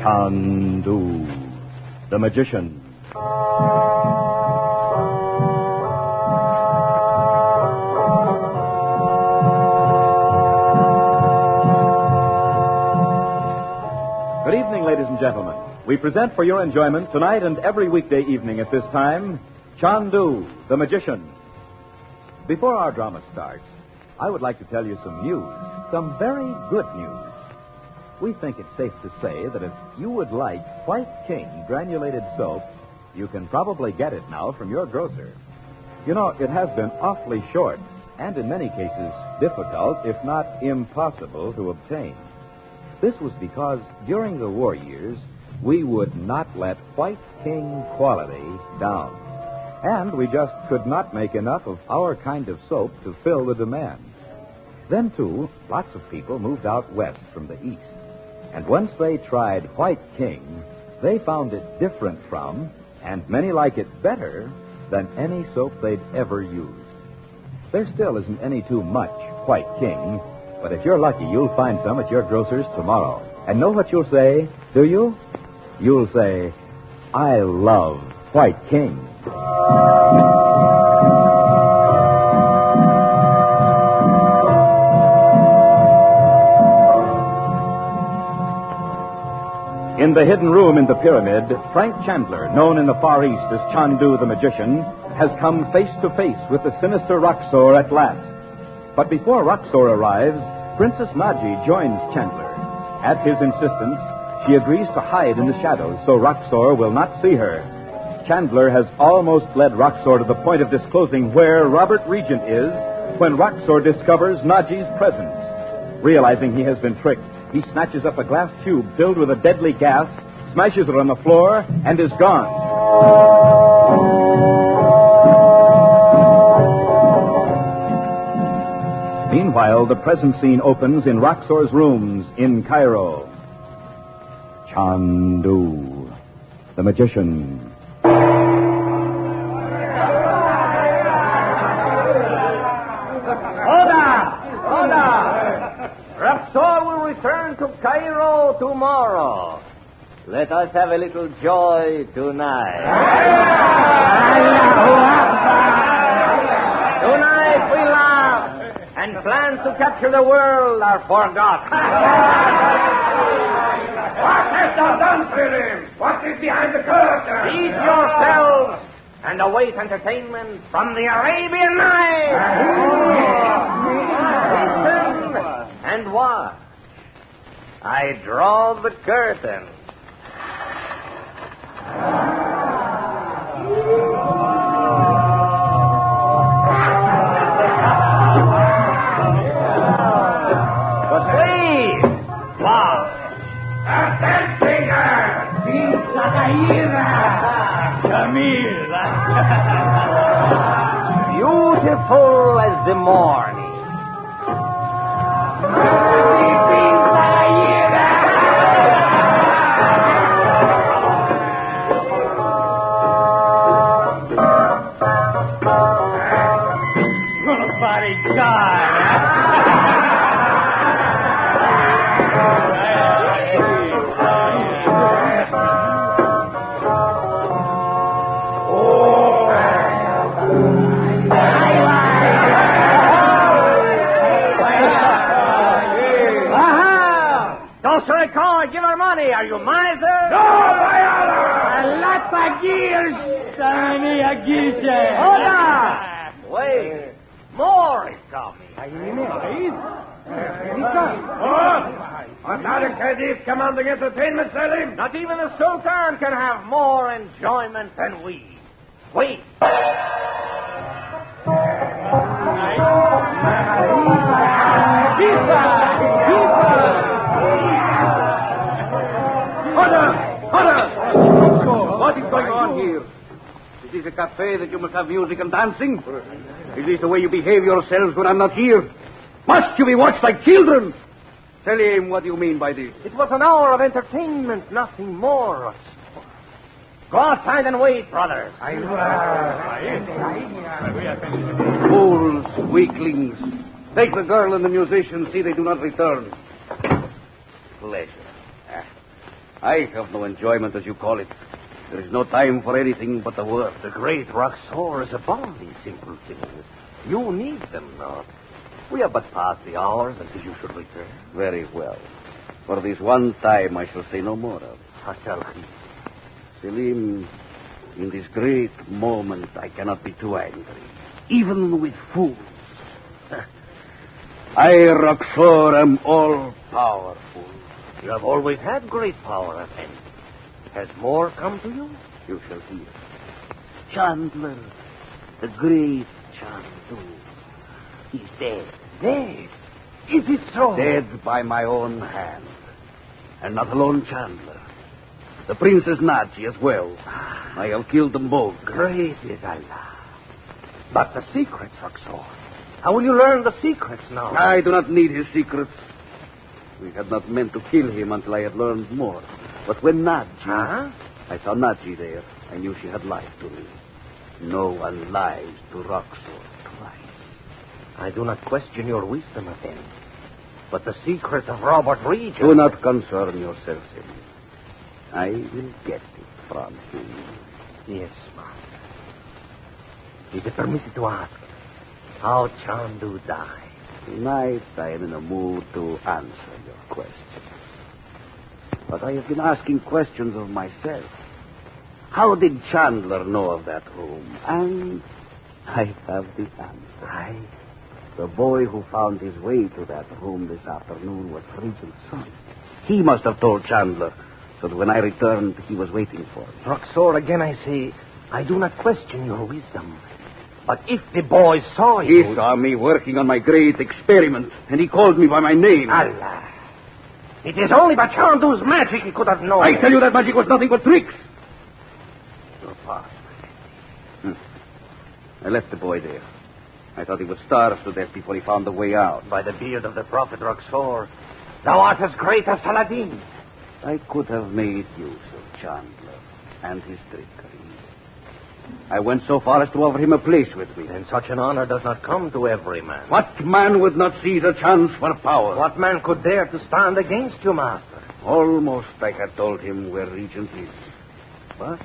Chandu the Magician. Good evening, ladies and gentlemen. We present for your enjoyment tonight and every weekday evening at this time, Chandu the Magician. Before our drama starts, I would like to tell you some news, some very good news. We think it's safe to say that if you would like White King granulated soap, you can probably get it now from your grocer. You know, it has been awfully short and in many cases difficult, if not impossible, to obtain. This was because during the war years, we would not let White King quality down. And we just could not make enough of our kind of soap to fill the demand. Then, too, lots of people moved out west from the east. And once they tried White King, they found it different from, and many like it better, than any soap they'd ever used. There still isn't any too much White King, but if you're lucky, you'll find some at your grocer's tomorrow. And know what you'll say, do you? You'll say, I love White King. In the hidden room in the pyramid, Frank Chandler, known in the Far East as Chandu the Magician, has come face to face with the sinister Roxor at last. But before Roxor arrives, Princess Naji joins Chandler. At his insistence, she agrees to hide in the shadows so Roxor will not see her. Chandler has almost led Roxor to the point of disclosing where Robert Regent is when Roxor discovers Naji's presence. Realizing he has been tricked, he snatches up a glass tube filled with a deadly gas, smashes it on the floor, and is gone. Meanwhile, the present scene opens in Roxor's rooms in Cairo. Chandu the Magician. Roxor will return to Cairo tomorrow. Let us have a little joy tonight. Tonight we laugh, and plans to capture the world are forgotten. What hast thou done, Philip? What is behind the curtain? Eat yourselves and await entertainment from the Arabian Nights. Listen and watch. I draw the curtain. But wait! Wow! A singer! Beautiful as the morning. Give her money. Are you miser? No, by Allah! Hold on. Wait. More is coming. Not a Khadif commanding entertainment, Salim? Not even the Sultan can have more enjoyment than we. Wait. What is going on here? Is this a cafe that you must have music and dancing? Is this the way you behave yourselves when I'm not here? Must you be watched like children? Selim, what do you mean by this? It was an hour of entertainment, nothing more. Go outside and wait, brothers. Fools, weaklings. Take the girl and the musician, see they do not return. Pleasure. I have no enjoyment, as you call it. There is no time for anything but the work. The great Roxor is above these simple things. You need them not. We have but passed the hours until you should return. Very well. For this one time, I shall say no more of. Hasalchi. Selim, in this great moment, I cannot be too angry, even with fools. I, Roxor, am all-powerful. You have always had great power, Effendi. Has more come to you? You shall hear. Chandler, the great Chandu, is dead. Dead? Is it so? Dead by my own hand. And not alone Chandler. The Princess Naji as well. I have killed them both. Great is Allah. But the secrets, Roxor. How will you learn the secrets now? I do not need his secrets. We had not meant to kill him until I had learned more. But when Naji... Huh? I saw Naji there. I knew she had lied to me. No one lies to Roxor twice. I do not question your wisdom, Effendi. But the secret of Robert Regent... Do not concern yourself, Selim. I will get it from him. Yes, Master. Is it permitted to ask how Chandu died? Tonight I am in a mood to answer your questions. But I have been asking questions of myself. How did Chandler know of that room? And I have the answer. The boy who found his way to that room this afternoon was Regent's son. He must have told Chandler, so that when I returned, he was waiting for me. Roxor, again I say, I do not question your wisdom. But if the boy saw you... He saw me working on my great experiment, and he called me by my name. Allah. It is only by Chandu's magic he could have known. I tell you that magic was nothing but tricks. Your past. I left the boy there. I thought he would starve to death before he found the way out. By the beard of the prophet Roxor, thou art as great as Saladin. I could have made use of Chandler and his trickery. I went so far as to offer him a place with me. And such an honor does not come to every man. What man would not seize a chance for power? What man could dare to stand against you, Master? Almost I had told him where Regent is. But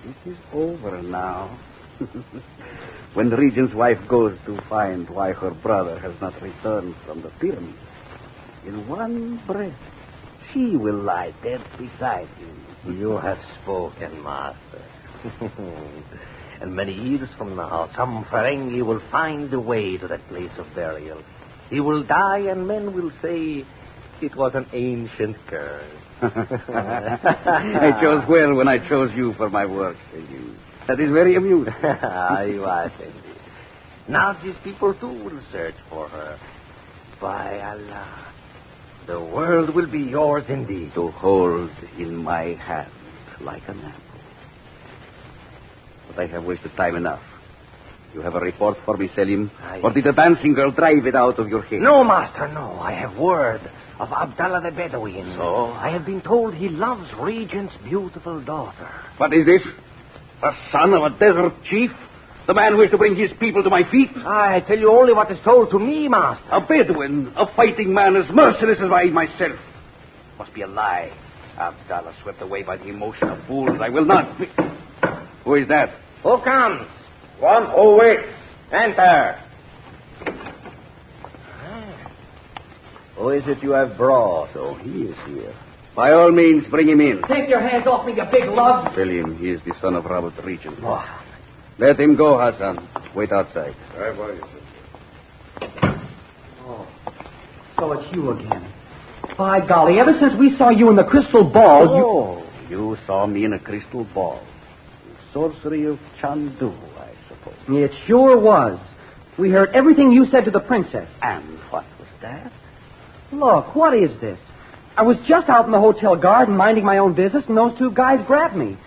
it is over now. When the Regent's wife goes to find why her brother has not returned from the pyramid, in one breath, she will lie dead beside him. You have spoken, Master. And many years from now, some Ferengi will find the way to that place of burial. He will die, and men will say it was an ancient curse. I chose well when I chose you for my work, you. That is very amusing. You are, Effendi. Now these people, too, will search for her. By Allah, the world will be yours indeed. To hold in my hand like an apple. But I have wasted time enough. You have a report for me, Selim? Or did the dancing girl drive it out of your head? No, Master, no. I have word of Abdallah the Bedouin. So? I have been told he loves Regent's beautiful daughter. What is this? The son of a desert chief? The man who is to bring his people to my feet? I tell you only what is told to me, Master. A Bedouin, a fighting man as merciless as I myself. Must be a lie. Abdallah swept away by the emotion of fools. I will not be... Who is that? Who comes? One who waits. Enter. Who is it you have brought? So he is here. By all means, bring him in. Take your hands off me, you big lug. Tell him he is the son of Robert Regent. Oh. Let him go, Hassan. Wait outside. Oh, so it's you again. By golly, ever since we saw you in the crystal ball, You saw me in a crystal ball. The sorcery of Chandu, I suppose. It sure was. We heard everything you said to the princess. And what was that? Look, what is this? I was just out in the hotel garden minding my own business, and those two guys grabbed me.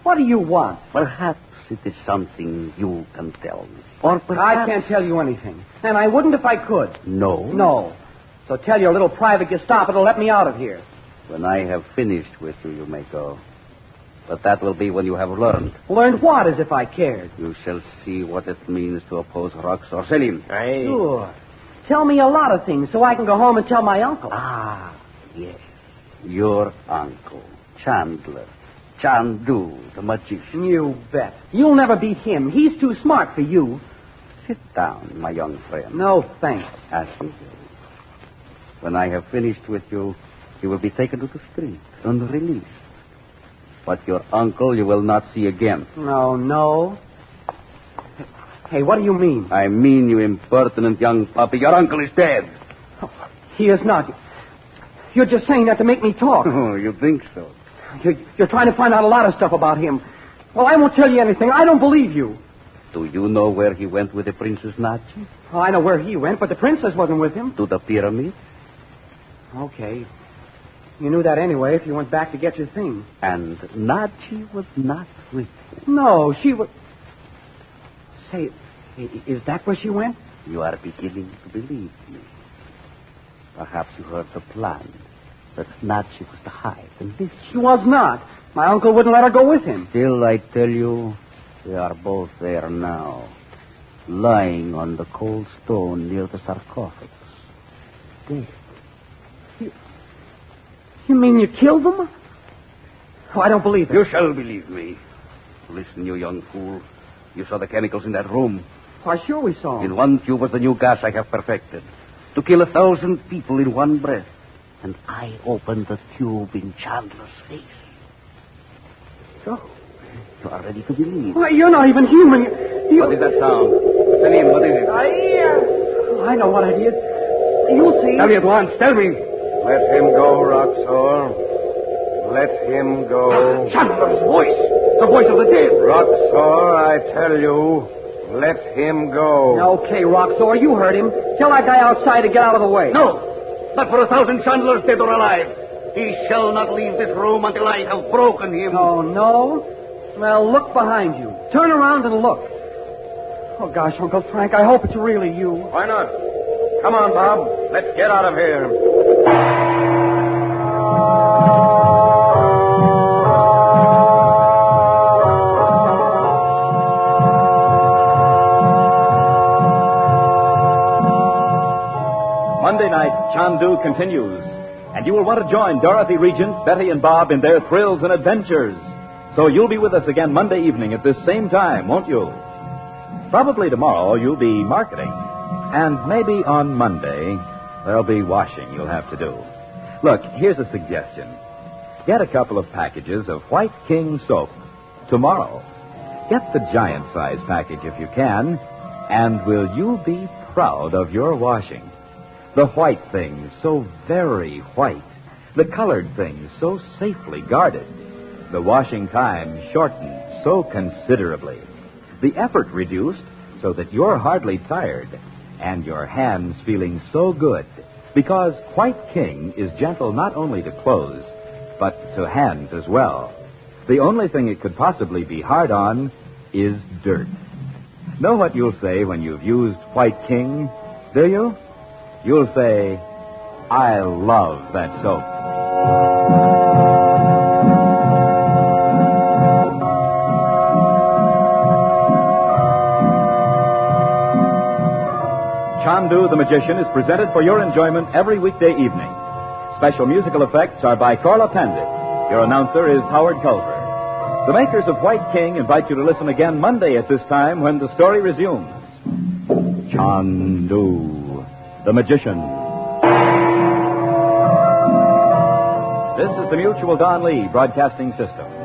What do you want? Perhaps it is something you can tell me. Or perhaps... I can't tell you anything. And I wouldn't if I could. No? No. So tell your little private Gestapo to let me out of here. When I have finished with you, you may go. But that will be when you have learned. Learned what, as if I cared? You shall see what it means to oppose Roxor. Selim. Aye. Sure. Tell me a lot of things so I can go home and tell my uncle. Ah, yes. Your uncle, Chandu the Magician. You bet. You'll never beat him. He's too smart for you. Sit down, my young friend. No, thanks. As you will. When I have finished with you, you will be taken to the street and released. But your uncle you will not see again. No. Hey, what do you mean? I mean, you impertinent young puppy, your uncle is dead. Oh, he is not. You're just saying that to make me talk. Oh, you think so? You're trying to find out a lot of stuff about him. Well, I won't tell you anything. I don't believe you. Do you know where he went with the Princess Nachi? Oh, I know where he went, but the princess wasn't with him. To the pyramid. Okay. You knew that anyway if you went back to get your things. And Nachi was not with him. No, she was... Say, is that where she went? You are beginning to believe me. Perhaps you heard the plan. That Nachi was to hide in this. She was not. My uncle wouldn't let her go with him. Still, I tell you, they are both there now. Lying on the cold stone near the sarcophagus. Dead. You mean you killed them? Oh, I don't believe it. You shall believe me. Listen, you young fool. You saw the chemicals in that room. Why, sure we saw them. In one tube was the new gas I have perfected. To kill 1,000 people in one breath. And I opened the tube in Chandler's face. So, you are ready to believe. Why, you're not even human. What is that sound? Selim, what is it? I know what it is. You'll see. Tell me at once. Tell me. Let him go, Roxor. Let him go. Chandler's voice. The voice of the dead. Roxor, I tell you, let him go. Okay, Roxor, you heard him. Tell that guy outside to get out of the way. No. Not for 1,000 Chandlers, dead or alive. He shall not leave this room until I have broken him. Oh, no? Well, look behind you. Turn around and look. Oh, gosh, Uncle Frank, I hope it's really you. Why not? Come on, Bob. Let's get out of here. Monday night, Chandu continues, and you will want to join Dorothy Regent, Betty, and Bob in their thrills and adventures. So you'll be with us again Monday evening at this same time, won't you? Probably tomorrow you'll be marketing, and maybe on Monday there'll be washing you'll have to do. Look, here's a suggestion. Get a couple of packages of White King soap tomorrow. Get the giant-size package if you can, and will you be proud of your washing? The white things so very white. The colored things so safely guarded. The washing time shortened so considerably. The effort reduced so that you're hardly tired. And your hands feeling so good. Because White King is gentle not only to clothes, but to hands as well. The only thing it could possibly be hard on is dirt. Know what you'll say when you've used White King, do you? You'll say, I love that soap. Chandu the Magician is presented for your enjoyment every weekday evening. Special musical effects are by Corla Pandit. Your announcer is Howard Culver. The makers of White King invite you to listen again Monday at this time when the story resumes. Chandu the Magician. This is the Mutual Don Lee Broadcasting System.